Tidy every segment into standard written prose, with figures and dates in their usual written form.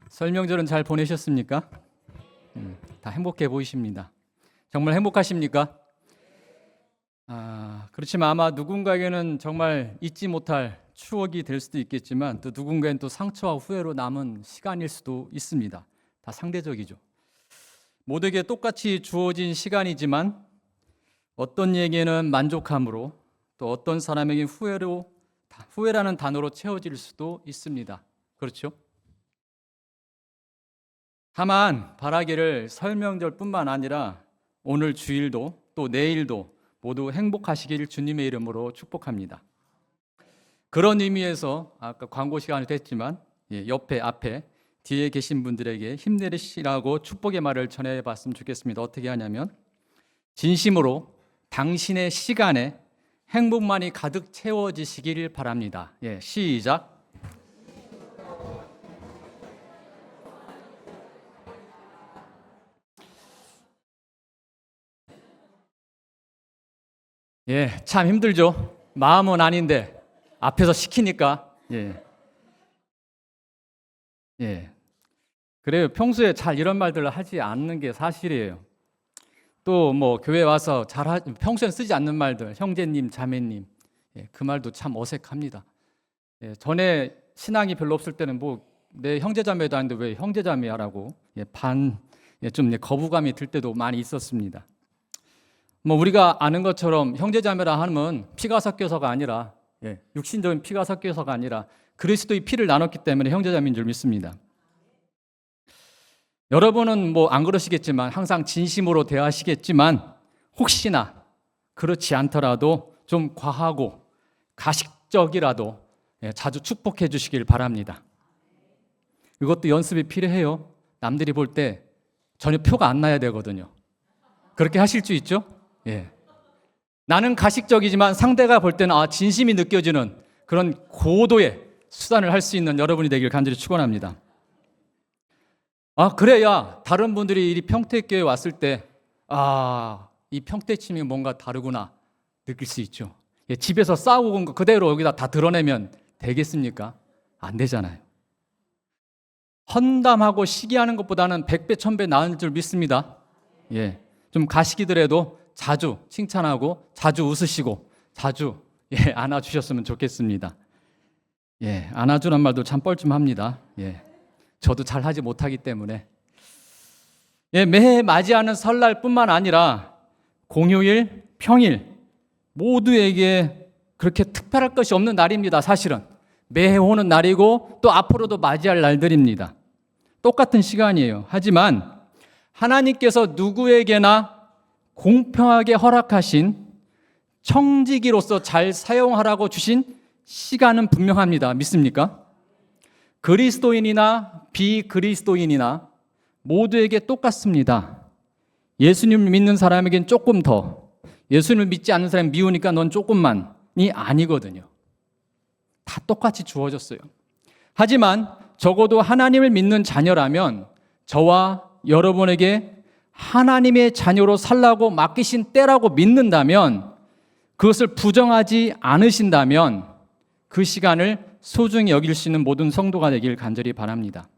설명절은 잘 보내셨습니까? 다 행복해 보이십니다. 정말 행복하십니까? 그렇지만 아마 누군가에게는 정말 잊지 못할 추억이 될 수도 있겠지만 또 누군가에는 또 상처와 후회로 남은 시간일 수도 있습니다. 다 상대적이죠. 모두에게 똑같이 주어진 시간이지만 어떤 이에게는 만족함으로 또 어떤 사람에게 후회라는 단어로 채워질 수도 있습니다. 그렇죠? 다만 바라기를 설명절뿐만 아니라 오늘 주일도 또 내일도 모두 행복하시길 주님의 이름으로 축복합니다. 그런 의미에서 아까 광고 시간이 됐지만 옆에 앞에 뒤에 계신 분들에게 힘내시라고 축복의 말을 전해봤으면 좋겠습니다. 어떻게 하냐면 진심으로 당신의 시간에 행복만이 가득 채워지시길 바랍니다. 시작. 참 힘들죠. 마음은 아닌데 앞에서 시키니까. 그래요. 평소에 잘 이런 말들을 하지 않는 게 사실이에요. 또 뭐 교회 와서 평소에 쓰지 않는 말들, 형제님, 자매님, 그 말도 참 어색합니다. 전에 신앙이 별로 없을 때는 뭐 내 형제자매도 아닌데 왜 형제자매야라고 좀 거부감이 들 때도 많이 있었습니다. 뭐 우리가 아는 것처럼 형제자매라 하면 피가 섞여서가 아니라 육신적인 피가 섞여서가 아니라 그리스도의 피를 나눴기 때문에 형제자매인 줄 믿습니다. 여러분은 뭐 안 그러시겠지만 항상 진심으로 대하시겠지만 혹시나 그렇지 않더라도 좀 과하고 가식적이라도 자주 축복해 주시길 바랍니다. 이것도 연습이 필요해요. 남들이 볼 때 전혀 표가 안 나야 되거든요. 그렇게 하실 수 있죠? 나는 가식적이지만 상대가 볼 때는 진심이 느껴지는 그런 고도의 수단을 할 수 있는 여러분이 되길 간절히 축원합니다. 그래야 다른 분들이 이 평택교회에 왔을 때 이 평택심이 뭔가 다르구나 느낄 수 있죠. 집에서 싸우고 온 거 그대로 여기다 다 드러내면 되겠습니까? 안 되잖아요. 헌담하고 시기하는 것보다는 100배, 1000배 나은 줄 믿습니다. 좀 가시기더라도 자주 칭찬하고 자주 웃으시고 자주 안아주셨으면 좋겠습니다. 안아주란 말도 참 뻘쭘합니다. 저도 잘 하지 못하기 때문에 매해 맞이하는 설날뿐만 아니라 공휴일, 평일 모두에게 그렇게 특별할 것이 없는 날입니다. 사실은 매해 오는 날이고 또 앞으로도 맞이할 날들입니다. 똑같은 시간이에요. 하지만 하나님께서 누구에게나 공평하게 허락하신 청지기로서 잘 사용하라고 주신 시간은 분명합니다. 믿습니까? 그리스도인이나 비그리스도인이나 모두에게 똑같습니다. 예수님을 믿는 사람에겐 조금 더, 예수님을 믿지 않는 사람이 미우니까 넌 조금만이 아니거든요. 다 똑같이 주어졌어요. 하지만 적어도 하나님을 믿는 자녀라면 저와 여러분에게 하나님의 자녀로 살라고 맡기신 때라고 믿는다면 그것을 부정하지 않으신다면 그 시간을 소중히 여길 수 있는 모든 성도가 되길 간절히 바랍니다.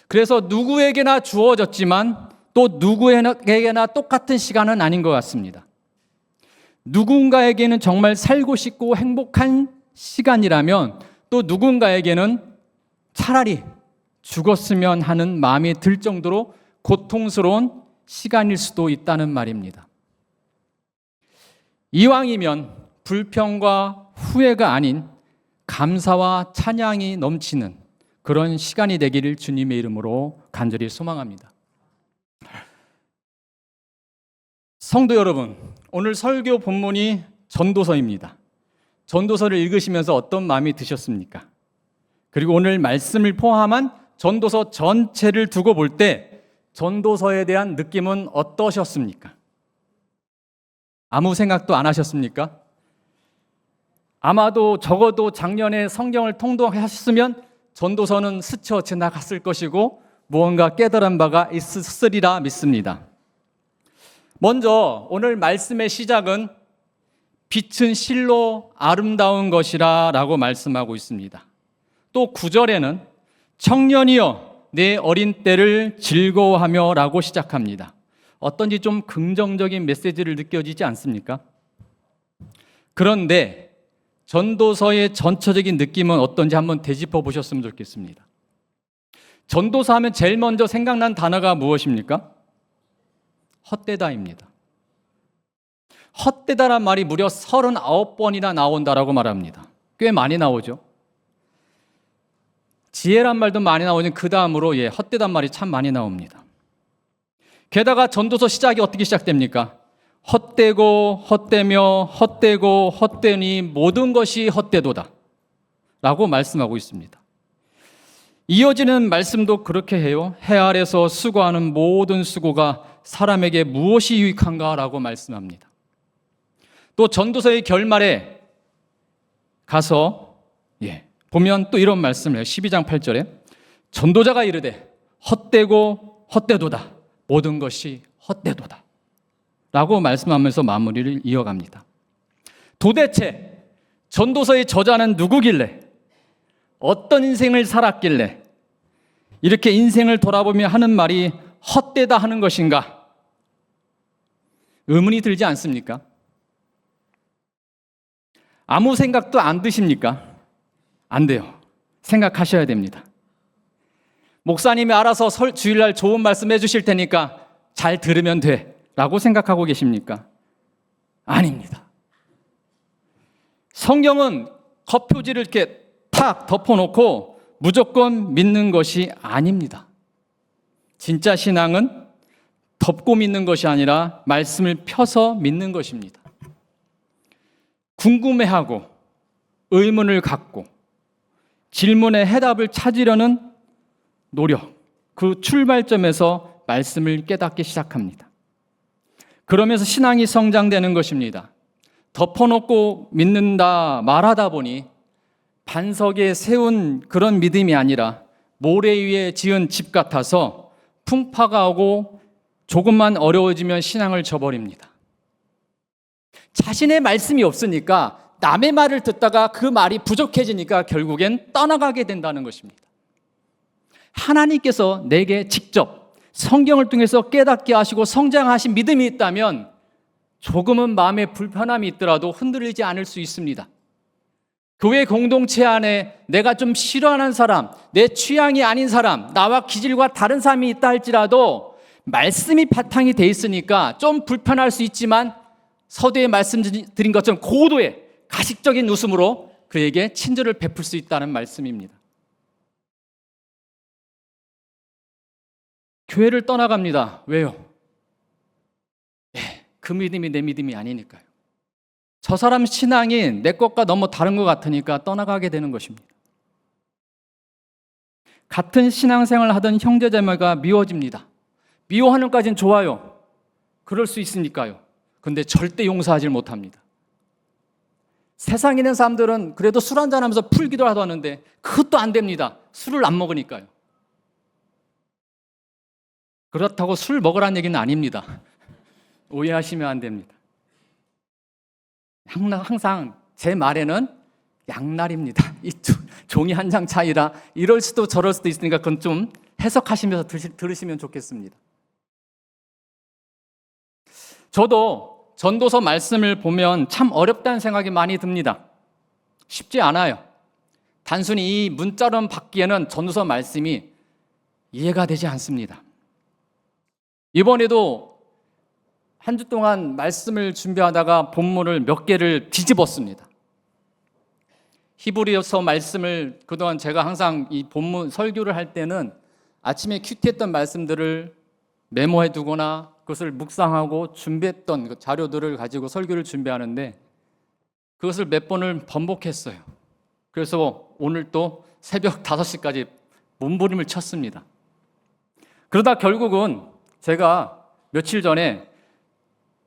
그래서 누구에게나 주어졌지만 또 누구에게나 똑같은 시간은 아닌 것 같습니다. 누군가에게는 정말 살고 싶고 행복한 시간이라면 또 누군가에게는 차라리 죽었으면 하는 마음이 들 정도로 고통스러운 시간일 수도 있다는 말입니다. 이왕이면 불평과 후회가 아닌 감사와 찬양이 넘치는 그런 시간이 되기를 주님의 이름으로 간절히 소망합니다. 성도 여러분, 오늘 설교 본문이 전도서입니다. 전도서를 읽으시면서 어떤 마음이 드셨습니까? 그리고 오늘 말씀을 포함한 전도서 전체를 두고 볼 때 전도서에 대한 느낌은 어떠셨습니까? 아무 생각도 안 하셨습니까? 아마도 적어도 작년에 성경을 통독하셨으면 전도서는 스쳐 지나갔을 것이고 무언가 깨달은 바가 있으리라 믿습니다. 먼저 오늘 말씀의 시작은 빛은 실로 아름다운 것이라 라고 말씀하고 있습니다. 또 9절에는 청년이여 내 어린 때를 즐거워하며 라고 시작합니다. 어떤지 좀 긍정적인 메시지를 느껴지지 않습니까? 그런데 전도서의 전체적인 느낌은 어떤지 한번 되짚어 보셨으면 좋겠습니다. 전도서 하면 제일 먼저 생각난 단어가 무엇입니까? 헛되다입니다. 헛되다란 말이 무려 39번이나 나온다라고 말합니다. 꽤 많이 나오죠. 지혜란 말도 많이 나오지만 그 다음으로 헛되단 말이 참 많이 나옵니다. 게다가 전도서 시작이 어떻게 시작됩니까? 헛되고 헛되며 헛되고 헛되니 모든 것이 헛되도다 라고 말씀하고 있습니다. 이어지는 말씀도 그렇게 해요. 해 아래서 수고하는 모든 수고가 사람에게 무엇이 유익한가 라고 말씀합니다. 또 전도서의 결말에 가서 보면 또 이런 말씀을 해요. 12장 8절에 전도자가 이르되 헛되고 헛되도다 모든 것이 헛되도다 라고 말씀하면서 마무리를 이어갑니다. 도대체 전도서의 저자는 누구길래, 어떤 인생을 살았길래 이렇게 인생을 돌아보며 하는 말이 헛되다 하는 것인가? 의문이 들지 않습니까? 아무 생각도 안 드십니까? 안 돼요. 생각하셔야 됩니다. 목사님이 알아서 주일날 좋은 말씀 해주실 테니까 잘 들으면 돼 라고 생각하고 계십니까? 아닙니다. 성경은 겉표지를 이렇게 탁 덮어놓고 무조건 믿는 것이 아닙니다. 진짜 신앙은 덮고 믿는 것이 아니라 말씀을 펴서 믿는 것입니다. 궁금해하고 의문을 갖고 질문에 해답을 찾으려는 노력, 그 출발점에서 말씀을 깨닫기 시작합니다. 그러면서 신앙이 성장되는 것입니다. 덮어놓고 믿는다 말하다 보니 반석에 세운 그런 믿음이 아니라 모래 위에 지은 집 같아서 풍파가 오고 조금만 어려워지면 신앙을 저버립니다. 자신의 말씀이 없으니까 남의 말을 듣다가 그 말이 부족해지니까 결국엔 떠나가게 된다는 것입니다. 하나님께서 내게 직접 성경을 통해서 깨닫게 하시고 성장하신 믿음이 있다면 조금은 마음에 불편함이 있더라도 흔들리지 않을 수 있습니다. 교회 공동체 안에 내가 좀 싫어하는 사람, 내 취향이 아닌 사람, 나와 기질과 다른 사람이 있다 할지라도 말씀이 바탕이 돼 있으니까 좀 불편할 수 있지만 서두에 말씀드린 것처럼 고도의 가식적인 웃음으로 그에게 친절을 베풀 수 있다는 말씀입니다. 교회를 떠나갑니다. 왜요? 그 믿음이 내 믿음이 아니니까요. 저 사람 신앙이 내 것과 너무 다른 것 같으니까 떠나가게 되는 것입니다. 같은 신앙생활을 하던 형제자매가 미워집니다. 미워하는 것까지는 좋아요. 그럴 수 있으니까요. 근데 절대 용서하지 못합니다. 세상에 있는 사람들은 그래도 술 한잔하면서 풀기도 하는데 그것도 안 됩니다. 술을 안 먹으니까요. 그렇다고 술 먹으라는 얘기는 아닙니다. 오해하시면 안 됩니다. 항상 제 말에는 양날입니다. 이 종이 한 장 차이라 이럴 수도 저럴 수도 있으니까 그건 좀 해석하시면서 들으시면 좋겠습니다. 저도 전도서 말씀을 보면 참 어렵다는 생각이 많이 듭니다. 쉽지 않아요. 단순히 이 문자로만 받기에는 전도서 말씀이 이해가 되지 않습니다. 이번에도 한 주 동안 말씀을 준비하다가 본문을 몇 개를 뒤집었습니다. 히브리서 말씀을 그동안 제가 항상 이 본문 설교를 할 때는 아침에 큐티했던 말씀들을 메모해 두거나 그것을 묵상하고 준비했던 그 자료들을 가지고 설교를 준비하는데 그것을 몇 번을 번복했어요. 그래서 오늘 또 새벽 5시까지 몸부림을 쳤습니다. 그러다 결국은 제가 며칠 전에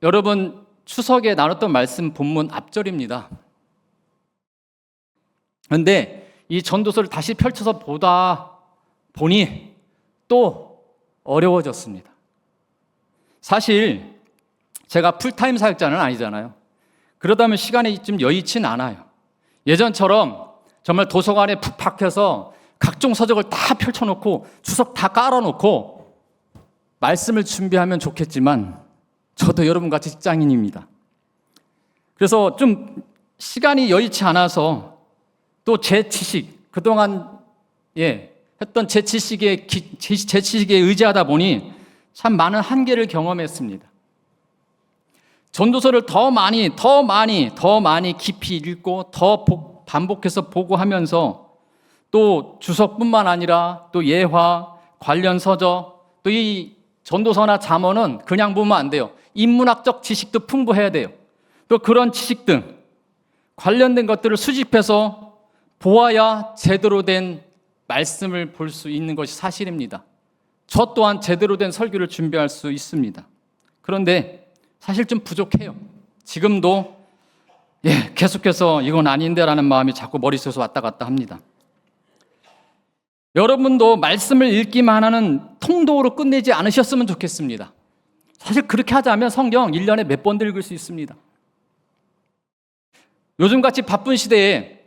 여러분 추석에 나눴던 말씀 본문 앞절입니다. 그런데 이 전도서를 다시 펼쳐서 보다 보니 또 어려워졌습니다. 사실 제가 풀타임 사역자는 아니잖아요. 그러다 보면 시간이 좀 여의치는 않아요. 예전처럼 정말 도서관에 푹 박혀서 각종 서적을 다 펼쳐놓고 주석 다 깔아놓고 말씀을 준비하면 좋겠지만 저도 여러분같이 직장인입니다. 그래서 좀 시간이 여의치 않아서 또 제 지식, 그동안 했던 제 지식에 의지하다 보니 참 많은 한계를 경험했습니다. 전도서를 더 많이 깊이 읽고 더 반복해서 보고 하면서 또 주석뿐만 아니라 또 예화, 관련 서적, 또 이 전도서나 잠언은 그냥 보면 안 돼요. 인문학적 지식도 풍부해야 돼요. 또 그런 지식 등 관련된 것들을 수집해서 보아야 제대로 된 말씀을 볼 수 있는 것이 사실입니다. 저 또한 제대로 된 설교를 준비할 수 있습니다. 그런데 사실 좀 부족해요. 지금도 계속해서 이건 아닌데라는 마음이 자꾸 머릿속에서 왔다 갔다 합니다. 여러분도 말씀을 읽기만 하는 통독으로 끝내지 않으셨으면 좋겠습니다. 사실 그렇게 하자면 성경 1년에 몇 번도 읽을 수 있습니다. 요즘같이 바쁜 시대에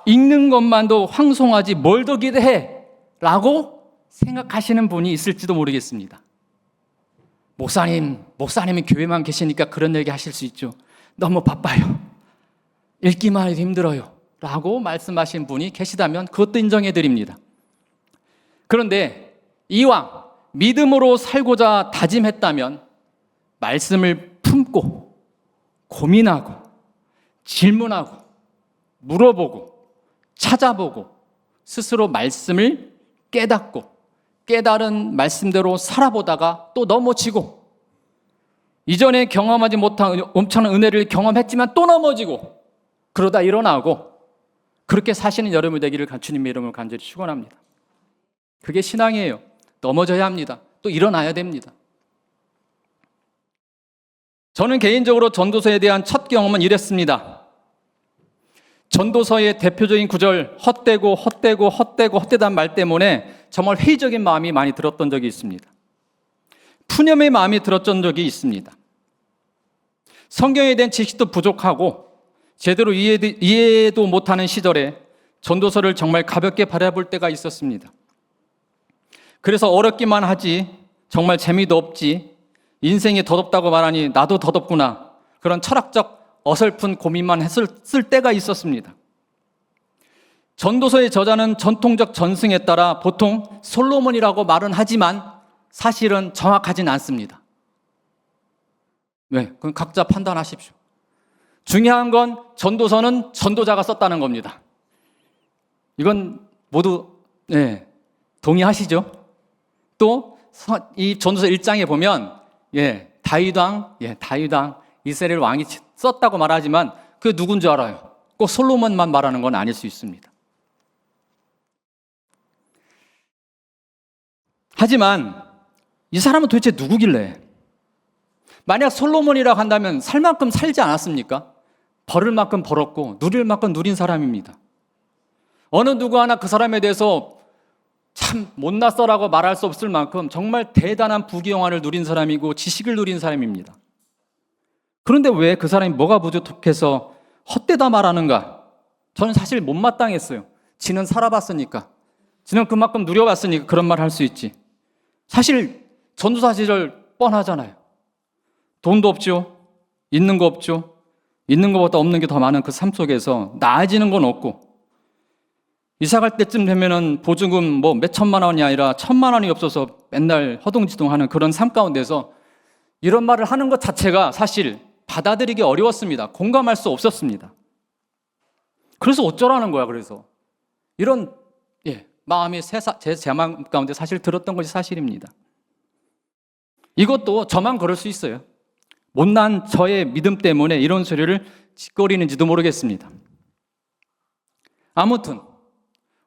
읽는 것만도 황송하지 뭘 더 기대해? 라고 생각하시는 분이 있을지도 모르겠습니다. 목사님이 교회만 계시니까 그런 얘기 하실 수 있죠. 너무 바빠요. 읽기만 해도 힘들어요. 라고 말씀하신 분이 계시다면 그것도 인정해 드립니다. 그런데 이왕 믿음으로 살고자 다짐했다면 말씀을 품고 고민하고 질문하고 물어보고 찾아보고 스스로 말씀을 깨닫고 깨달은 말씀대로 살아보다가 또 넘어지고 이전에 경험하지 못한 엄청난 은혜를 경험했지만 또 넘어지고 그러다 일어나고 그렇게 사시는 여러분 되기를 주님의 이름으로 간절히 축원합니다. 그게 신앙이에요. 넘어져야 합니다. 또 일어나야 됩니다. 저는 개인적으로 전도서에 대한 첫 경험은 이랬습니다. 전도서의 대표적인 구절 헛되다는 말 때문에 정말 회의적인 마음이 많이 들었던 적이 있습니다. 푸념의 마음이 들었던 적이 있습니다. 성경에 대한 지식도 부족하고 제대로 이해도 못하는 시절에 전도서를 정말 가볍게 바라볼 때가 있었습니다. 그래서 어렵기만 하지 정말 재미도 없지 인생이 더덥다고 말하니 나도 더덥구나 그런 철학적 어설픈 고민만 했을 때가 있었습니다. 전도서의 저자는 전통적 전승에 따라 보통 솔로몬이라고 말은 하지만 사실은 정확하진 않습니다. 왜? 그건 각자 판단하십시오. 중요한 건 전도서는 전도자가 썼다는 겁니다. 이건 모두 동의하시죠? 또 이 전도서 1장에 보면 다윗 왕 이스라엘 왕이 썼다고 말하지만 그게 누군지 알아요. 꼭 솔로몬만 말하는 건 아닐 수 있습니다. 하지만 이 사람은 도대체 누구길래? 만약 솔로몬이라고 한다면 살 만큼 살지 않았습니까? 벌을 만큼 벌었고 누릴 만큼 누린 사람입니다. 어느 누구 하나 그 사람에 대해서 참 못났어라고 말할 수 없을 만큼 정말 대단한 부귀영화를 누린 사람이고 지식을 누린 사람입니다. 그런데 왜 그 사람이 뭐가 부족해서 헛되다 말하는가? 저는 사실 못마땅했어요. 지는 살아봤으니까. 지는 그만큼 누려봤으니까 그런 말 할 수 있지. 사실 전도사 시절 뻔하잖아요. 돈도 없죠. 있는 거 없죠. 있는 것보다 없는 게 더 많은 그 삶 속에서 나아지는 건 없고 이사 갈 때쯤 되면은 보증금 몇 천만 원이 아니라 1,000만 원이 없어서 맨날 허둥지둥하는 그런 삶 가운데서 이런 말을 하는 것 자체가 사실 받아들이기 어려웠습니다. 공감할 수 없었습니다. 그래서 어쩌라는 거야. 그래서 이런 마음이 제 마음 가운데 사실 들었던 것이 사실입니다. 이것도 저만 그럴 수 있어요. 못난 저의 믿음 때문에 이런 소리를 짓거리는지도 모르겠습니다. 아무튼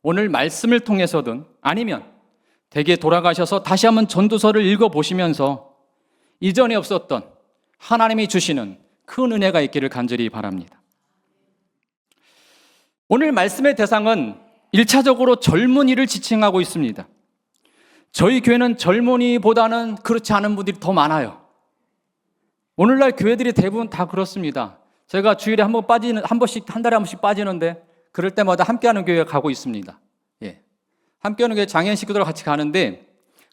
오늘 말씀을 통해서든 아니면 댁에 돌아가셔서 다시 한번 전도서를 읽어보시면서 이전에 없었던 하나님이 주시는 큰 은혜가 있기를 간절히 바랍니다. 오늘 말씀의 대상은 1차적으로 젊은이를 지칭하고 있습니다. 저희 교회는 젊은이보다는 그렇지 않은 분들이 더 많아요. 오늘날 교회들이 대부분 다 그렇습니다. 제가 주일에 한 달에 한 번씩 빠지는데 그럴 때마다 함께하는 교회에 가고 있습니다. 함께 오는 게 장애인 식구들하고 같이 가는데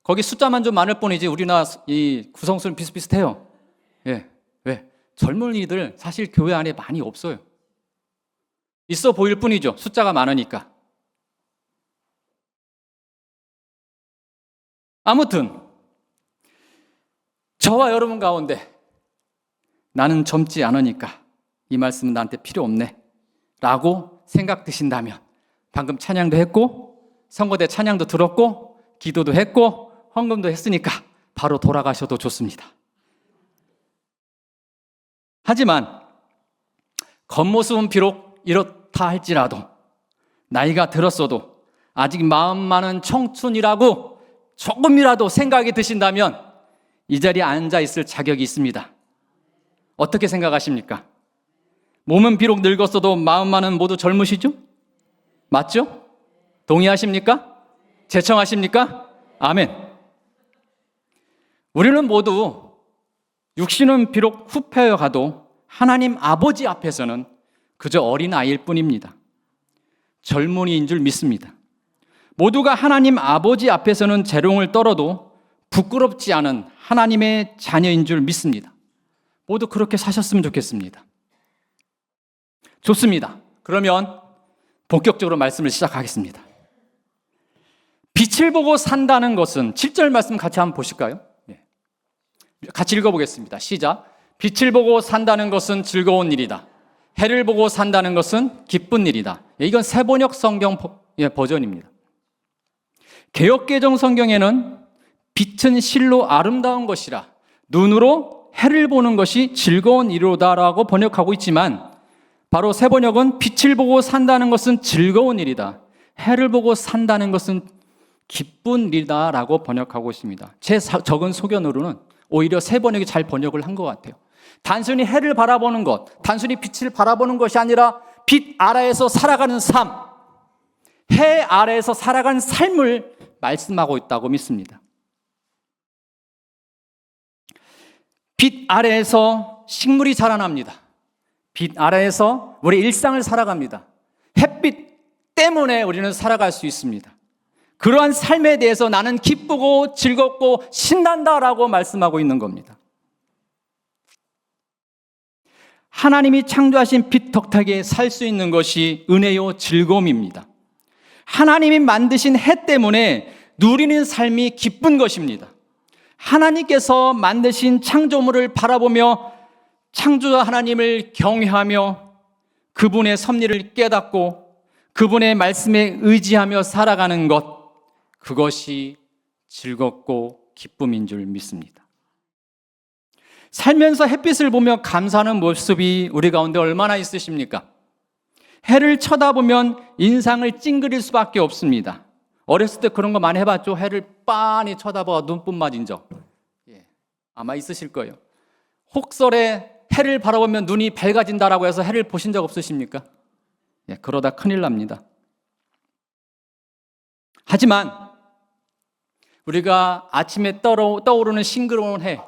거기 숫자만 좀 많을 뿐이지 우리나라 이 구성수는 비슷비슷해요. 예. 왜? 젊은이들 사실 교회 안에 많이 없어요. 있어 보일 뿐이죠. 숫자가 많으니까. 아무튼 저와 여러분 가운데 나는 젊지 않으니까 이 말씀은 나한테 필요 없네 라고 생각 드신다면 방금 찬양도 했고 선거대 찬양도 들었고 기도도 했고 헌금도 했으니까 바로 돌아가셔도 좋습니다. 하지만 겉모습은 비록 이렇다 할지라도 나이가 들었어도 아직 마음만은 청춘이라고 조금이라도 생각이 드신다면 이 자리에 앉아 있을 자격이 있습니다. 어떻게 생각하십니까? 몸은 비록 늙었어도 마음만은 모두 젊으시죠? 맞죠? 동의하십니까? 제청하십니까? 아멘. 우리는 모두 육신은 비록 후패여 가도 하나님 아버지 앞에서는 그저 어린아이일 뿐입니다. 젊은이인 줄 믿습니다. 모두가 하나님 아버지 앞에서는 재롱을 떨어도 부끄럽지 않은 하나님의 자녀인 줄 믿습니다. 모두 그렇게 사셨으면 좋겠습니다. 좋습니다. 그러면 본격적으로 말씀을 시작하겠습니다. 빛을 보고 산다는 것은 7절 말씀 같이 한번 보실까요? 같이 읽어보겠습니다. 시작. 빛을 보고 산다는 것은 즐거운 일이다. 해를 보고 산다는 것은 기쁜 일이다. 이건 새번역 성경 버전입니다. 개역개정 성경에는 빛은 실로 아름다운 것이라 눈으로 해를 보는 것이 즐거운 일이다라고 번역하고 있지만 바로 새번역은 빛을 보고 산다는 것은 즐거운 일이다. 해를 보고 산다는 것은 기쁜 일이다라고 번역하고 있습니다. 제 적은 소견으로는 오히려 새번역이 잘 번역을 한 것 같아요. 단순히 해를 바라보는 것, 단순히 빛을 바라보는 것이 아니라 빛 아래에서 살아가는 삶, 해 아래에서 살아가는 삶을 말씀하고 있다고 믿습니다. 빛 아래에서 식물이 자라납니다. 빛 아래에서 우리 일상을 살아갑니다. 햇빛 때문에 우리는 살아갈 수 있습니다. 그러한 삶에 대해서 나는 기쁘고 즐겁고 신난다라고 말씀하고 있는 겁니다. 하나님이 창조하신 빛 덕택에 살 수 있는 것이 은혜요 즐거움입니다. 하나님이 만드신 해 때문에 누리는 삶이 기쁜 것입니다. 하나님께서 만드신 창조물을 바라보며 창조자 하나님을 경외하며 그분의 섭리를 깨닫고 그분의 말씀에 의지하며 살아가는 것, 그것이 즐겁고 기쁨인 줄 믿습니다. 살면서 햇빛을 보며 감사하는 모습이 우리 가운데 얼마나 있으십니까? 해를 쳐다보면 인상을 찡그릴 수밖에 없습니다. 어렸을 때 그런 거 많이 해봤죠? 해를 빤히 쳐다봐 눈뿐 맞은 적. 아마 있으실 거예요. 혹설에 해를 바라보면 눈이 밝아진다라고 해서 해를 보신 적 없으십니까? 그러다 큰일 납니다. 하지만 우리가 아침에 떠오르는 싱그러운 해,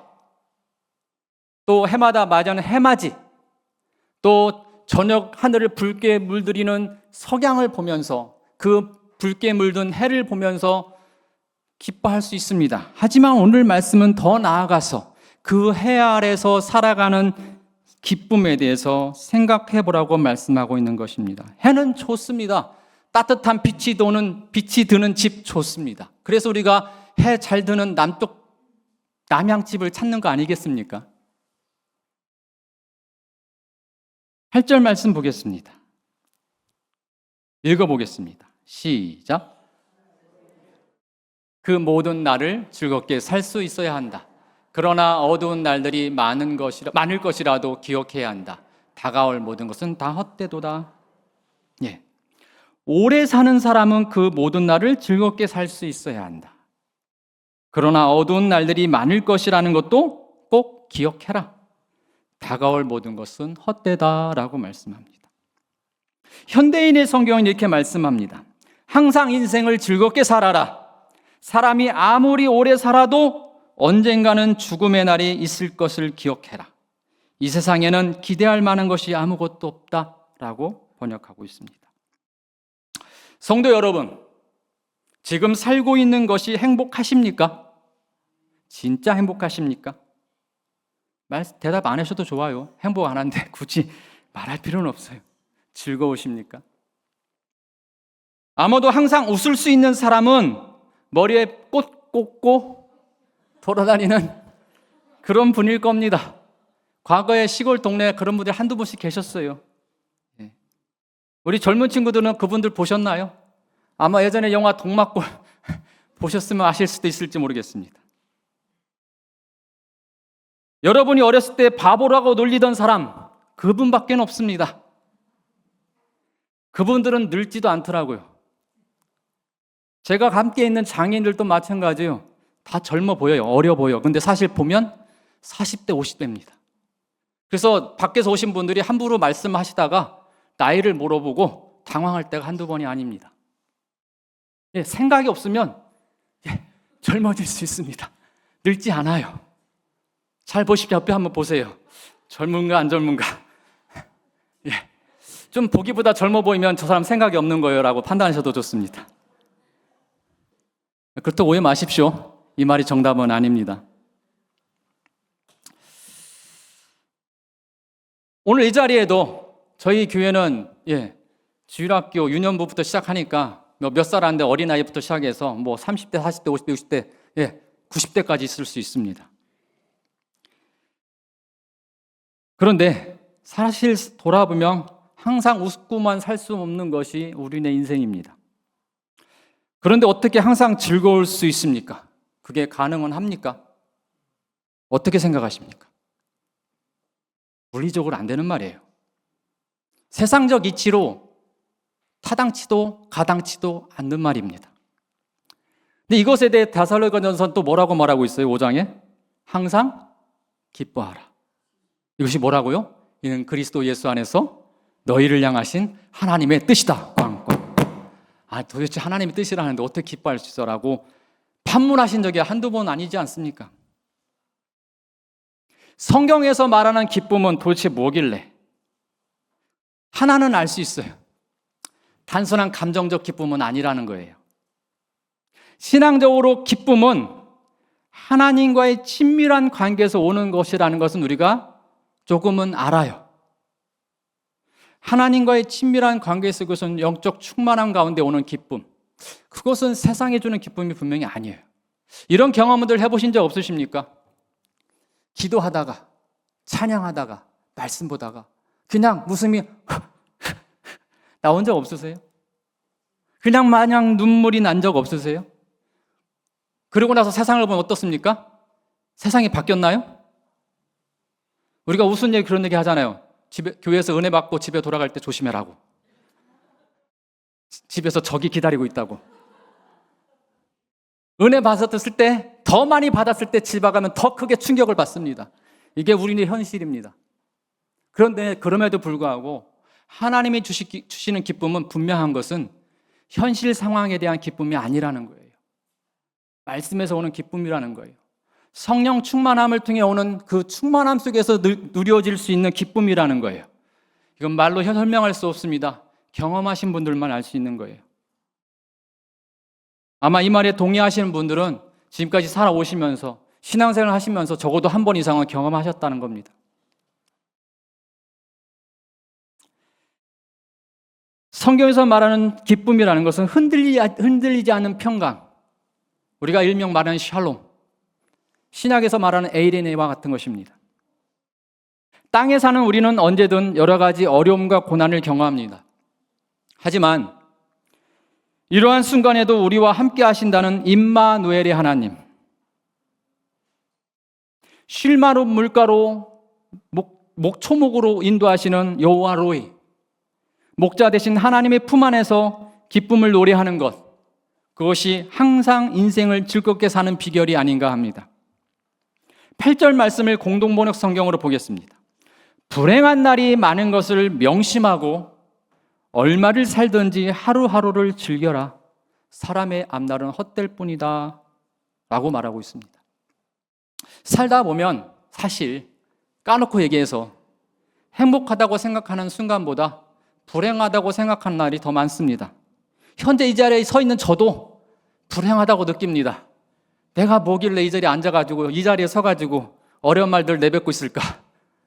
또 해마다 맞이하는 해맞이, 또 저녁 하늘을 붉게 물들이는 석양을 보면서 그 붉게 물든 해를 보면서 기뻐할 수 있습니다. 하지만 오늘 말씀은 더 나아가서 그 해 아래서 살아가는 기쁨에 대해서 생각해 보라고 말씀하고 있는 것입니다. 해는 좋습니다. 따뜻한 빛이 드는 집 좋습니다. 그래서 우리가 해 잘 드는 남양집을 찾는 거 아니겠습니까? 8절 말씀 보겠습니다. 읽어보겠습니다. 시작. 그 모든 날을 즐겁게 살 수 있어야 한다. 그러나 어두운 날들이 많을 것이라도 기억해야 한다. 다가올 모든 것은 다 헛되도다. 오래 사는 사람은 그 모든 날을 즐겁게 살 수 있어야 한다. 그러나 어두운 날들이 많을 것이라는 것도 꼭 기억해라. 다가올 모든 것은 헛되다라고 말씀합니다. 현대인의 성경은 이렇게 말씀합니다. 항상 인생을 즐겁게 살아라. 사람이 아무리 오래 살아도 언젠가는 죽음의 날이 있을 것을 기억해라. 이 세상에는 기대할 만한 것이 아무것도 없다라고 번역하고 있습니다. 성도 여러분, 지금 살고 있는 것이 행복하십니까? 진짜 행복하십니까? 대답 안 하셔도 좋아요. 행복 안 한데 굳이 말할 필요는 없어요. 즐거우십니까? 아마도 항상 웃을 수 있는 사람은 머리에 꽃 꽂고 돌아다니는 그런 분일 겁니다. 과거에 시골 동네에 그런 분들이 한두 분씩 계셨어요. 우리 젊은 친구들은 그분들 보셨나요? 아마 예전에 영화 동막골 보셨으면 아실 수도 있을지 모르겠습니다. 여러분이 어렸을 때 바보라고 놀리던 사람, 그분밖에 없습니다. 그분들은 늙지도 않더라고요. 제가 함께 있는 장애인들도 마찬가지예요. 다 젊어 보여요. 어려 보여. 근데 사실 보면 40대, 50대입니다. 그래서 밖에서 오신 분들이 함부로 말씀하시다가 나이를 물어보고 당황할 때가 한두 번이 아닙니다. 생각이 없으면 젊어질 수 있습니다. 늙지 않아요. 잘 보십시오. 옆에 한번 보세요. 젊은가 안 젊은가. 좀 보기보다 젊어 보이면 저 사람 생각이 없는 거예요 라고 판단하셔도 좋습니다. 그렇다고 오해 마십시오. 이 말이 정답은 아닙니다. 오늘 이 자리에도 저희 교회는 주일학교 유년부부터 시작하니까 몇 살 안 돼 어린아이부터 시작해서 30대, 40대, 50대, 60대, 90대까지 있을 수 있습니다. 그런데 사실 돌아보면 항상 웃고만 살 수 없는 것이 우리네 인생입니다. 그런데 어떻게 항상 즐거울 수 있습니까? 그게 가능은 합니까? 어떻게 생각하십니까? 물리적으로 안 되는 말이에요. 세상적 이치로 타당치도 가당치도 않는 말입니다. 근데 이것에 대해 데살로니가전서는 또 뭐라고 말하고 있어요? 5장에 항상 기뻐하라. 이것이 뭐라고요? 이는 그리스도 예수 안에서 너희를 향하신 하나님의 뜻이다. 도대체 하나님의 뜻이라는데 어떻게 기뻐할 수 있어라고 판문하신 적이 한두 번 아니지 않습니까? 성경에서 말하는 기쁨은 도대체 뭐길래? 하나는 알 수 있어요. 단순한 감정적 기쁨은 아니라는 거예요. 신앙적으로 기쁨은 하나님과의 친밀한 관계에서 오는 것이라는 것은 우리가 조금은 알아요. 하나님과의 친밀한 관계 속에서는 영적 충만함 가운데 오는 기쁨, 그것은 세상에 주는 기쁨이 분명히 아니에요. 이런 경험들 해보신 적 없으십니까? 기도하다가, 찬양하다가, 말씀 보다가 그냥 웃음이 나온 적 없으세요? 그냥 마냥 눈물이 난 적 없으세요? 그러고 나서 세상을 보면 어떻습니까? 세상이 바뀌었나요? 우리가 무슨 얘기 그런 얘기 하잖아요. 교회에서 은혜 받고 집에 돌아갈 때 조심해라고. 집에서 적이 기다리고 있다고. 은혜 받았을 때, 더 많이 받았을 때 집에 가면 더 크게 충격을 받습니다. 이게 우리의 현실입니다. 그런데 그럼에도 불구하고 하나님이 주시는 기쁨은 분명한 것은 현실 상황에 대한 기쁨이 아니라는 거예요. 말씀에서 오는 기쁨이라는 거예요. 성령 충만함을 통해 오는 그 충만함 속에서 누려질 수 있는 기쁨이라는 거예요. 이건 말로 설명할 수 없습니다. 경험하신 분들만 알 수 있는 거예요. 아마 이 말에 동의하시는 분들은 지금까지 살아오시면서 신앙생활을 하시면서 적어도 한 번 이상은 경험하셨다는 겁니다. 성경에서 말하는 기쁨이라는 것은 흔들리지 않는 평강, 우리가 일명 말하는 샬롬, 신약에서 말하는 에이레네와 같은 것입니다. 땅에 사는 우리는 언제든 여러 가지 어려움과 고난을 경험합니다. 하지만 이러한 순간에도 우리와 함께 하신다는 임마누엘의 하나님, 쉴마루 물가로 초목으로 인도하시는 여호와 로이, 목자 되신 하나님의 품 안에서 기쁨을 노래하는 것, 그것이 항상 인생을 즐겁게 사는 비결이 아닌가 합니다. 8절 말씀을 공동번역 성경으로 보겠습니다. 불행한 날이 많은 것을 명심하고 얼마를 살든지 하루하루를 즐겨라. 사람의 앞날은 헛될 뿐이다 라고 말하고 있습니다. 살다 보면 사실 까놓고 얘기해서 행복하다고 생각하는 순간보다 불행하다고 생각하는 날이 더 많습니다. 현재 이 자리에 서 있는 저도 불행하다고 느낍니다. 내가 뭐길래 이 자리에 앉아가지고 이 자리에 서가지고 어려운 말들 내뱉고 있을까?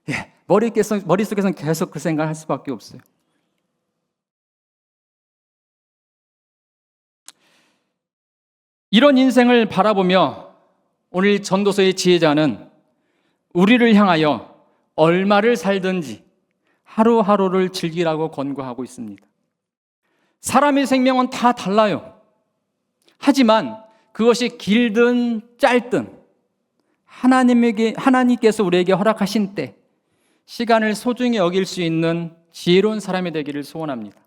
예, 머릿속에서는 계속 그 생각을 할 수밖에 없어요. 이런 인생을 바라보며 오늘 전도서의 지혜자는 우리를 향하여 얼마를 살든지 하루하루를 즐기라고 권고하고 있습니다. 사람의 생명은 다 달라요. 하지만 그것이 길든 짧든 하나님께서 우리에게 허락하신 때 시간을 소중히 여길 수 있는 지혜로운 사람이 되기를 소원합니다.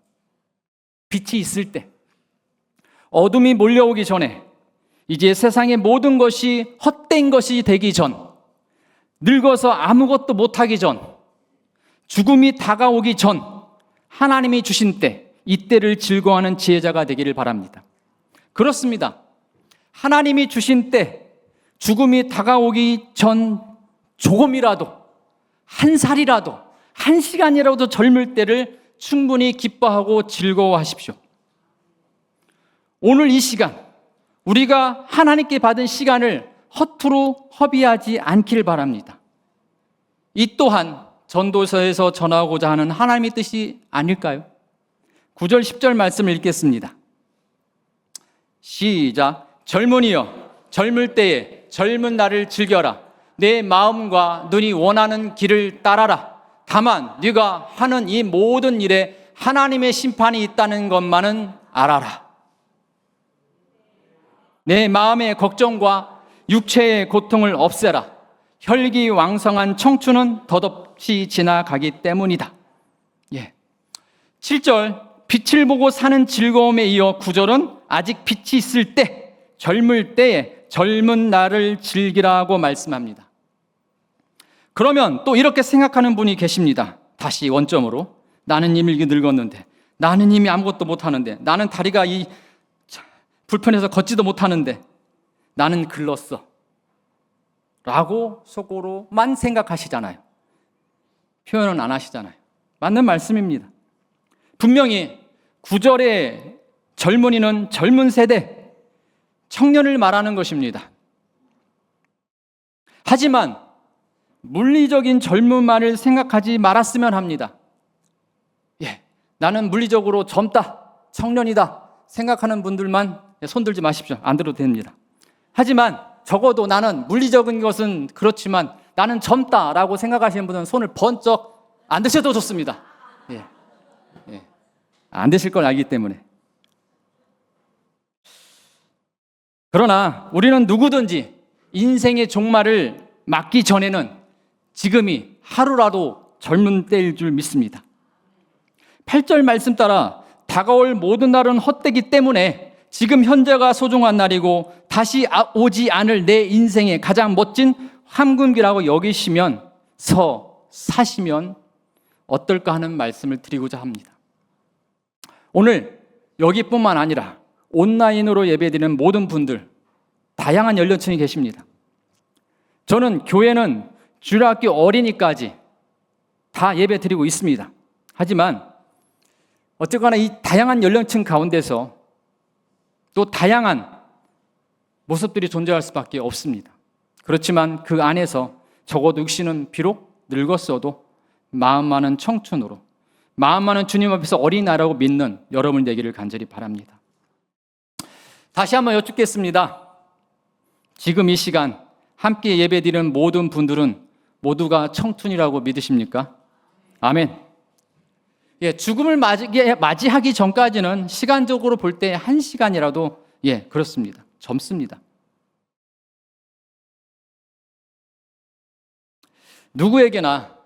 빛이 있을 때, 어둠이 몰려오기 전에, 이제 세상의 모든 것이 헛된 것이 되기 전, 늙어서 아무것도 못하기 전, 죽음이 다가오기 전, 하나님이 주신 때, 이때를 즐거워하는 지혜자가 되기를 바랍니다. 그렇습니다. 하나님이 주신 때, 죽음이 다가오기 전 조금이라도, 한 살이라도, 한 시간이라도 젊을 때를 충분히 기뻐하고 즐거워하십시오. 오늘 이 시간, 우리가 하나님께 받은 시간을 허투루 허비하지 않길 바랍니다. 이 또한 전도서에서 전하고자 하는 하나님의 뜻이 아닐까요? 9절 10절 말씀을 읽겠습니다. 시작. 젊은이여, 젊을 때에 젊은 날을 즐겨라. 내 마음과 눈이 원하는 길을 따라라. 다만 네가 하는 이 모든 일에 하나님의 심판이 있다는 것만은 알아라. 내 마음의 걱정과 육체의 고통을 없애라. 혈기왕성한 청춘은 덧없이 지나가기 때문이다. 7절, 빛을 보고 사는 즐거움에 이어 9절은 아직 빛이 있을 때, 젊을 때에 젊은 날을 즐기라고 말씀합니다. 그러면 또 이렇게 생각하는 분이 계십니다. 다시 원점으로, 나는 이미 늙었는데, 나는 이미 아무것도 못하는데, 나는 다리가 불편해서 걷지도 못하는데, 나는 글렀어 라고 속으로만 생각하시잖아요. 표현은 안 하시잖아요. 맞는 말씀입니다. 분명히 9절의 젊은이는 젊은 세대, 청년을 말하는 것입니다. 하지만 물리적인 젊음만을 생각하지 말았으면 합니다. 나는 물리적으로 젊다, 청년이다 생각하는 분들만 손 들지 마십시오. 안 들어도 됩니다. 하지만 적어도 나는 물리적인 것은 그렇지만 나는 젊다라고 생각하시는 분은 손을 번쩍 안 드셔도 좋습니다. 안 되실 걸 알기 때문에. 그러나 우리는 누구든지 인생의 종말을 맞기 전에는 지금이 하루라도 젊은 때일 줄 믿습니다. 8절 말씀 따라 다가올 모든 날은 헛되기 때문에 지금 현재가 소중한 날이고 다시 오지 않을 내 인생의 가장 멋진 황금기라고 여기시면서 사시면 어떨까 하는 말씀을 드리고자 합니다. 오늘 여기뿐만 아니라 온라인으로 예배드리는 모든 분들, 다양한 연령층이 계십니다. 저는 교회는 주일학교 어린이까지 다 예배드리고 있습니다. 하지만 어쨌거나 이 다양한 연령층 가운데서 또 다양한 모습들이 존재할 수밖에 없습니다. 그렇지만 그 안에서 적어도 육신은 비록 늙었어도 마음만은 청춘으로, 마음만은 주님 앞에서 어린아이라고 믿는 여러분 되기를 간절히 바랍니다. 다시 한번 여쭙겠습니다. 지금 이 시간 함께 예배드리는 모든 분들은 모두가 청춘이라고 믿으십니까? 아멘. 죽음을 맞이하기 전까지는 시간적으로 볼 때 1시간이라도 그렇습니다. 젊습니다. 누구에게나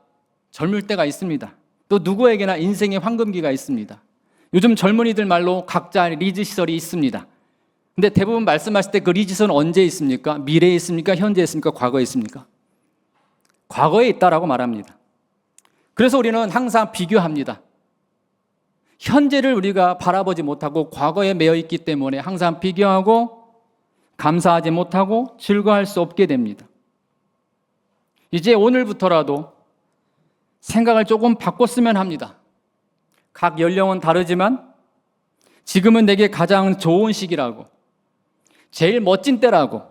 젊을 때가 있습니다. 또 누구에게나 인생의 황금기가 있습니다. 요즘 젊은이들 말로 각자 리즈 시설이 있습니다. 근데 대부분 말씀하실 때 그 리즈 시설은 언제 있습니까? 미래에 있습니까? 현재에 있습니까? 과거에 있습니까? 과거에 있다라고 말합니다. 그래서 우리는 항상 비교합니다. 현재를 우리가 바라보지 못하고 과거에 매여 있기 때문에 항상 비교하고 감사하지 못하고 즐거워할 수 없게 됩니다. 이제 오늘부터라도 생각을 조금 바꿨으면 합니다. 각 연령은 다르지만 지금은 내게 가장 좋은 시기라고, 제일 멋진 때라고,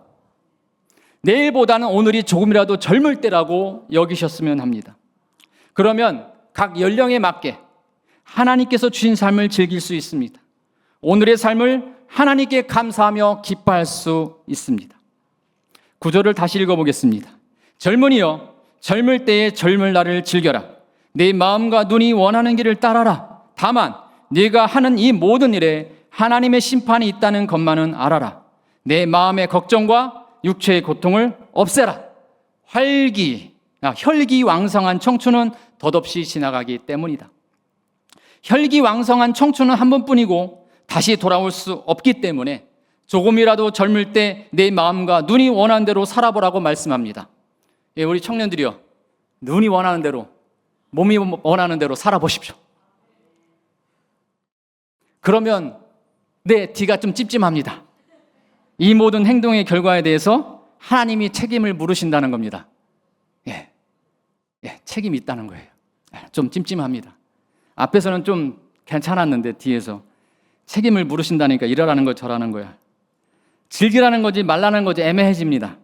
내일보다는 오늘이 조금이라도 젊을 때라고 여기셨으면 합니다. 그러면 각 연령에 맞게 하나님께서 주신 삶을 즐길 수 있습니다. 오늘의 삶을 하나님께 감사하며 기뻐할 수 있습니다. 구절을 다시 읽어보겠습니다. 젊은이여, 젊을 때에 젊을 날을 즐겨라. 내 마음과 눈이 원하는 길을 따라라. 다만 네가 하는 이 모든 일에 하나님의 심판이 있다는 것만은 알아라. 내 마음의 걱정과 육체의 고통을 없애라. 혈기왕성한 청춘은 덧없이 지나가기 때문이다. 혈기왕성한 청춘은 한 번뿐이고 다시 돌아올 수 없기 때문에 조금이라도 젊을 때 내 마음과 눈이 원하는 대로 살아보라고 말씀합니다. 예, 우리 청년들이요, 눈이 원하는 대로, 몸이 원하는 대로 살아보십시오. 그러면 내 뒤가 좀 찜찜합니다. 이 모든 행동의 결과에 대해서 하나님이 책임을 물으신다는 겁니다. 책임이 있다는 거예요. 좀 찜찜합니다. 앞에서는 좀 괜찮았는데 뒤에서 책임을 물으신다니까 이러라는 거 저라는 거야. 즐기라는 거지 말라는 거지 애매해집니다.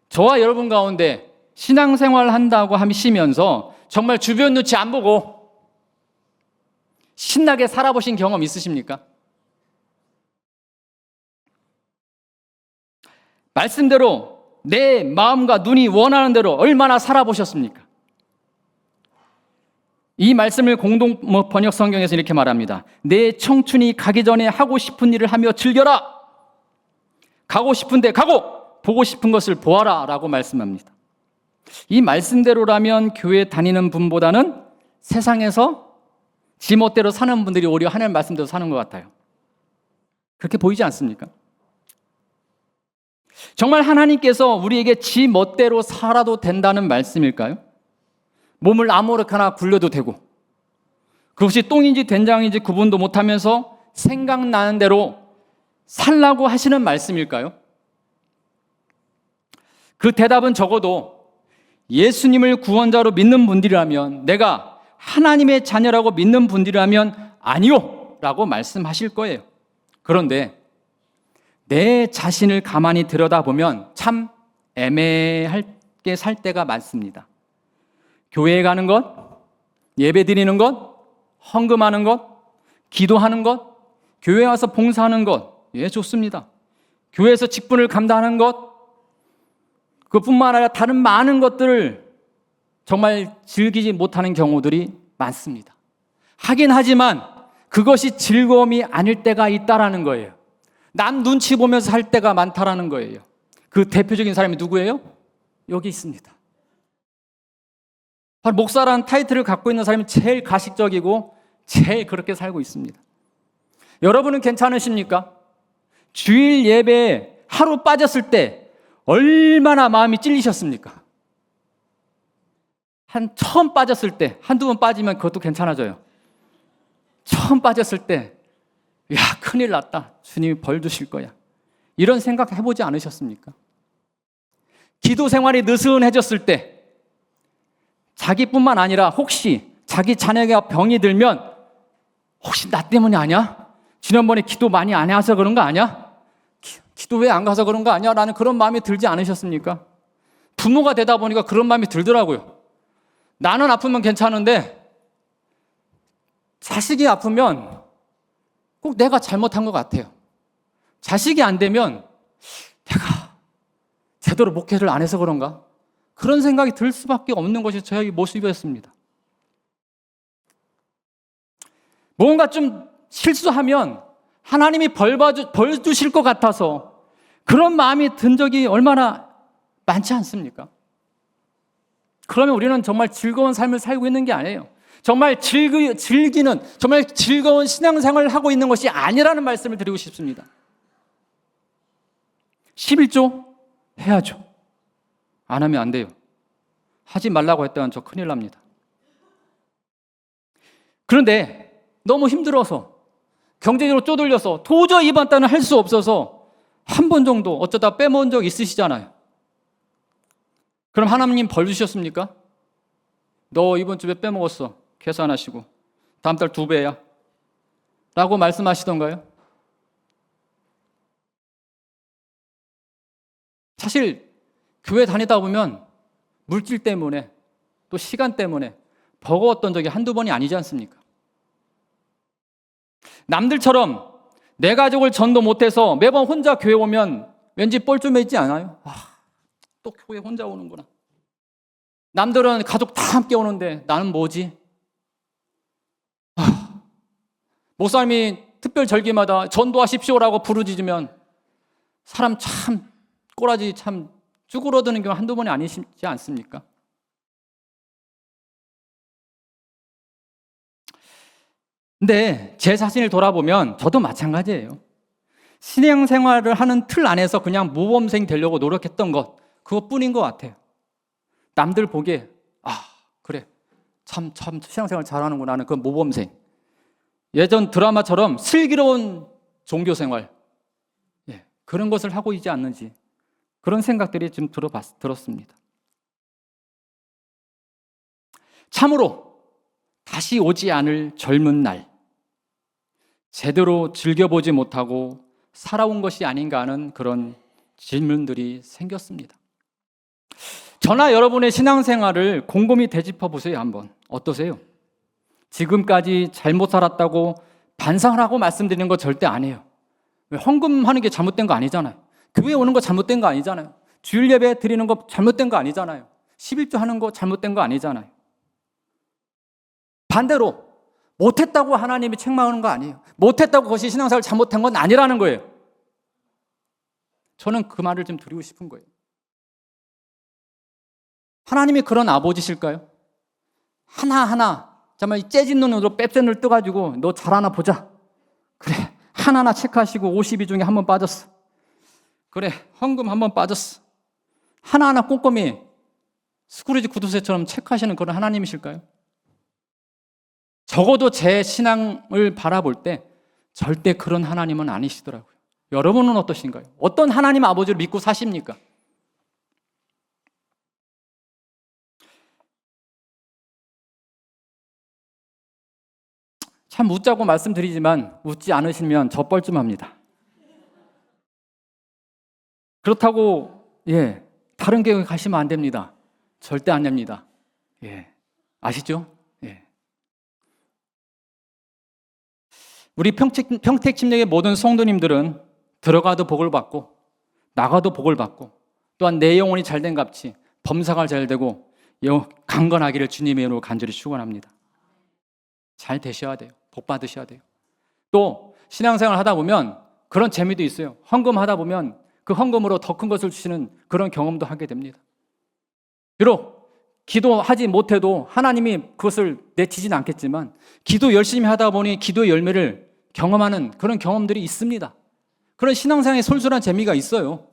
저와 여러분 가운데 신앙생활 한다고 하시면서 정말 주변 눈치 안 보고 신나게 살아보신 경험 있으십니까? 말씀대로 내 마음과 눈이 원하는 대로 얼마나 살아보셨습니까? 이 말씀을 공동 번역 성경에서 이렇게 말합니다. 내 청춘이 가기 전에 하고 싶은 일을 하며 즐겨라. 가고 싶은데 가고 보고 싶은 것을 보아라 라고 말씀합니다. 이 말씀대로라면 교회 다니는 분보다는 세상에서 지멋대로 사는 분들이 오히려 하나님 말씀대로 사는 것 같아요. 그렇게 보이지 않습니까? 정말 하나님께서 우리에게 지멋대로 살아도 된다는 말씀일까요? 몸을 아무렇게나 굴려도 되고 그것이 똥인지 된장인지 구분도 못하면서 생각나는 대로 살라고 하시는 말씀일까요? 그 대답은 적어도 예수님을 구원자로 믿는 분들이라면, 내가 하나님의 자녀라고 믿는 분들이라면 아니요 라고 말씀하실 거예요. 그런데 내 자신을 가만히 들여다보면 참 애매하게 살 때가 많습니다. 교회에 가는 것, 예배 드리는 것, 헌금하는 것, 기도하는 것, 교회에 와서 봉사하는 것, 좋습니다. 교회에서 직분을 감당하는 것, 그뿐만 아니라 다른 많은 것들을 정말 즐기지 못하는 경우들이 많습니다. 하긴 하지만 그것이 즐거움이 아닐 때가 있다라는 거예요. 남 눈치 보면서 살 때가 많다라는 거예요. 그 대표적인 사람이 누구예요? 여기 있습니다. 바로 목사라는 타이틀을 갖고 있는 사람이 제일 가식적이고 제일 그렇게 살고 있습니다. 여러분은 괜찮으십니까? 주일 예배에 하루 빠졌을 때 얼마나 마음이 찔리셨습니까? 처음 빠졌을 때, 한두 번 빠지면 그것도 괜찮아져요. 처음 빠졌을 때, 야, 큰일 났다. 주님이 벌 주실 거야. 이런 생각 해보지 않으셨습니까? 기도 생활이 느슨해졌을 때, 자기뿐만 아니라 혹시 자기 자녀가 병이 들면 혹시 나 때문이 아니야? 지난번에 기도 많이 안 해서 그런 거 아니야? 기도 왜 안 가서 그런 거 아니야? 라는 그런 마음이 들지 않으셨습니까? 부모가 되다 보니까 그런 마음이 들더라고요. 나는 아프면 괜찮은데 자식이 아프면 꼭 내가 잘못한 것 같아요. 자식이 안 되면 내가 제대로 목회를 안 해서 그런가? 그런 생각이 들 수밖에 없는 것이 저의 모습이었습니다. 뭔가 좀 실수하면 하나님이 벌 주실 것 같아서 그런 마음이 든 적이 얼마나 많지 않습니까? 그러면 우리는 정말 즐거운 삶을 살고 있는 게 아니에요. 정말 즐기는, 정말 즐거운 신앙생활을 하고 있는 것이 아니라는 말씀을 드리고 싶습니다. 11조 해야죠. 안 하면 안 돼요. 하지 말라고 했다면 저 큰일 납니다. 그런데 너무 힘들어서 경제적으로 쪼들려서 도저히 이번 달은 할 수 없어서 한 번 정도 어쩌다 빼먹은 적 있으시잖아요. 그럼 하나님 벌 주셨습니까? 너 이번 주에 빼먹었어. 계산하시고 다음 달 2배야 라고 말씀하시던가요? 사실 교회 다니다 보면 물질 때문에 또 시간 때문에 버거웠던 적이 한두 번이 아니지 않습니까? 남들처럼 내 가족을 전도 못해서 매번 혼자 교회 오면 왠지 뻘쭘해지지 않아요? 또 교회 혼자 오는구나. 남들은 가족 다 함께 오는데 나는 뭐지? 목사님이 특별 절기마다 전도하십시오라고 부르짖으면 사람 참 꼬라지 참 쭈그러드는 경우 한두 번이 아니지 않습니까? 근데 제 자신을 돌아보면 저도 마찬가지예요. 신앙생활을 하는 틀 안에서 그냥 모범생 되려고 노력했던 것, 그것뿐인 것 같아요. 남들 보기에 그래 참 신앙생활 잘하는구나 하는 그 모범생. 예전 드라마처럼 슬기로운 종교생활, 그런 것을 하고 있지 않는지 그런 생각들이 좀 들었습니다. 참으로 다시 오지 않을 젊은 날, 제대로 즐겨보지 못하고 살아온 것이 아닌가 하는 그런 질문들이 생겼습니다. 저나 여러분의 신앙생활을 곰곰이 되짚어 보세요. 한번 어떠세요? 지금까지 잘못 살았다고 반성을 하고 말씀드리는 거 절대 아니에요. 헌금하는 게 잘못된 거 아니잖아요. 교회 오는 거 잘못된 거 아니잖아요. 주일 예배 드리는 거 잘못된 거 아니잖아요. 11조 하는 거 잘못된 거 아니잖아요. 반대로 못했다고 하나님이 책망하는 거 아니에요. 못했다고 그것이 신앙생활 잘못한 건 아니라는 거예요. 저는 그 말을 좀 드리고 싶은 거예요. 하나님이 그런 아버지실까요? 하나하나 정말 째진 눈으로 뺍새 눈을 떠가지고 너 잘하나 보자. 그래 하나하나 체크하시고 52 중에 한 번 빠졌어. 그래 헌금 한 번 빠졌어. 하나하나 꼼꼼히 스크루지 구두쇠처럼 체크하시는 그런 하나님이실까요? 적어도 제 신앙을 바라볼 때 절대 그런 하나님은 아니시더라고요. 여러분은 어떠신가요? 어떤 하나님 아버지를 믿고 사십니까? 참 웃자고 말씀드리지만 웃지 않으시면 저 뻘쭘합니다. 그렇다고 다른 교회 가시면 안 됩니다. 절대 안 됩니다. 아시죠? 우리 평택침례의 모든 성도님들은 들어가도 복을 받고 나가도 복을 받고 또한 내 영혼이 잘된 값이 범사가 잘되고 강건하기를 주님의 이름으로 간절히 축원합니다. 잘 되셔야 돼요. 복 받으셔야 돼요. 또 신앙생활 하다 보면 그런 재미도 있어요. 헌금하다 보면 그 헌금으로 더 큰 것을 주시는 그런 경험도 하게 됩니다. 비록 기도하지 못해도 하나님이 그것을 내치진 않겠지만 기도 열심히 하다 보니 기도의 열매를 경험하는 그런 경험들이 있습니다. 그런 신앙생활의 솔솔한 재미가 있어요.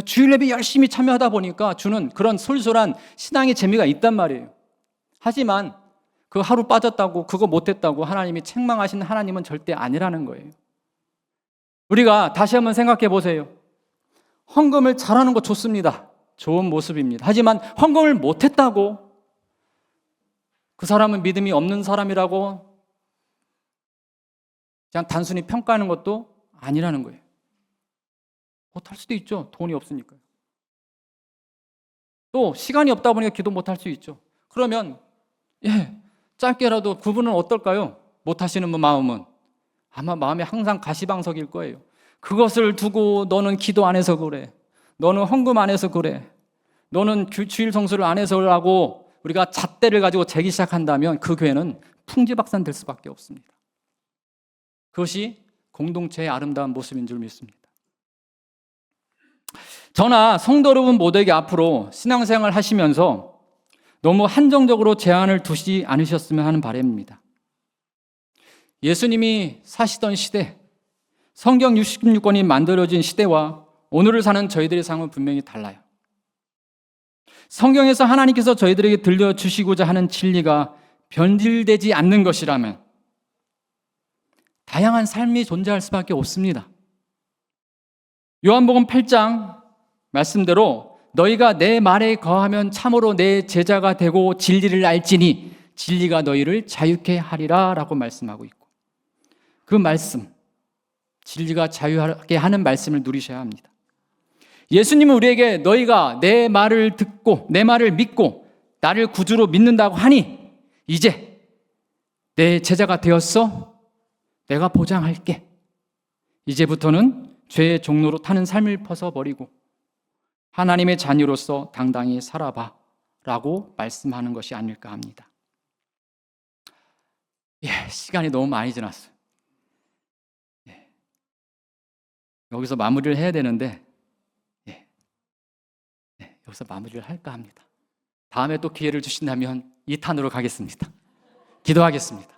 주일 예배 열심히 참여하다 보니까 주는 그런 솔솔한 신앙의 재미가 있단 말이에요. 하지만 그 하루 빠졌다고 그거 못했다고 하나님이 책망하시는 하나님은 절대 아니라는 거예요. 우리가 다시 한번 생각해 보세요. 헌금을 잘하는 거 좋습니다. 좋은 모습입니다. 하지만 헌금을 못했다고 그 사람은 믿음이 없는 사람이라고 그냥 단순히 평가하는 것도 아니라는 거예요. 못할 수도 있죠. 돈이 없으니까요. 또 시간이 없다 보니까 기도 못할 수 있죠. 그러면 짧게라도 그분은 어떨까요? 못하시는 분 마음은 아마 마음이 항상 가시방석일 거예요. 그것을 두고 너는 기도 안 해서 그래. 너는 헌금 안 해서 그래. 너는 주일 성수를 안 해서 라고 우리가 잣대를 가지고 재기 시작한다면 그 교회는 풍지박산 될 수밖에 없습니다. 그것이 공동체의 아름다운 모습인 줄 믿습니다. 저나 성도 여러분 모두에게 앞으로 신앙생활 하시면서 너무 한정적으로 제한을 두지 않으셨으면 하는 바람입니다. 예수님이 사시던 시대, 성경 66권이 만들어진 시대와 오늘을 사는 저희들의 삶은 분명히 달라요. 성경에서 하나님께서 저희들에게 들려주시고자 하는 진리가 변질되지 않는 것이라면 다양한 삶이 존재할 수밖에 없습니다. 요한복음 8장 말씀대로 너희가 내 말에 거하면 참으로 내 제자가 되고 진리를 알지니 진리가 너희를 자유케 하리라 라고 말씀하고 있고 그 말씀, 진리가 자유하게 하는 말씀을 누리셔야 합니다. 예수님은 우리에게 너희가 내 말을 듣고 내 말을 믿고 나를 구주로 믿는다고 하니 이제 내 제자가 되었어? 내가 보장할게. 이제부터는 죄의 종로로 타는 삶을 벗어버리고 하나님의 자녀로서 당당히 살아봐 라고 말씀하는 것이 아닐까 합니다. 시간이 너무 많이 지났어요. 여기서 마무리를 해야 되는데 여기서 마무리를 할까 합니다. 다음에 또 기회를 주신다면 2탄으로 가겠습니다. 기도하겠습니다.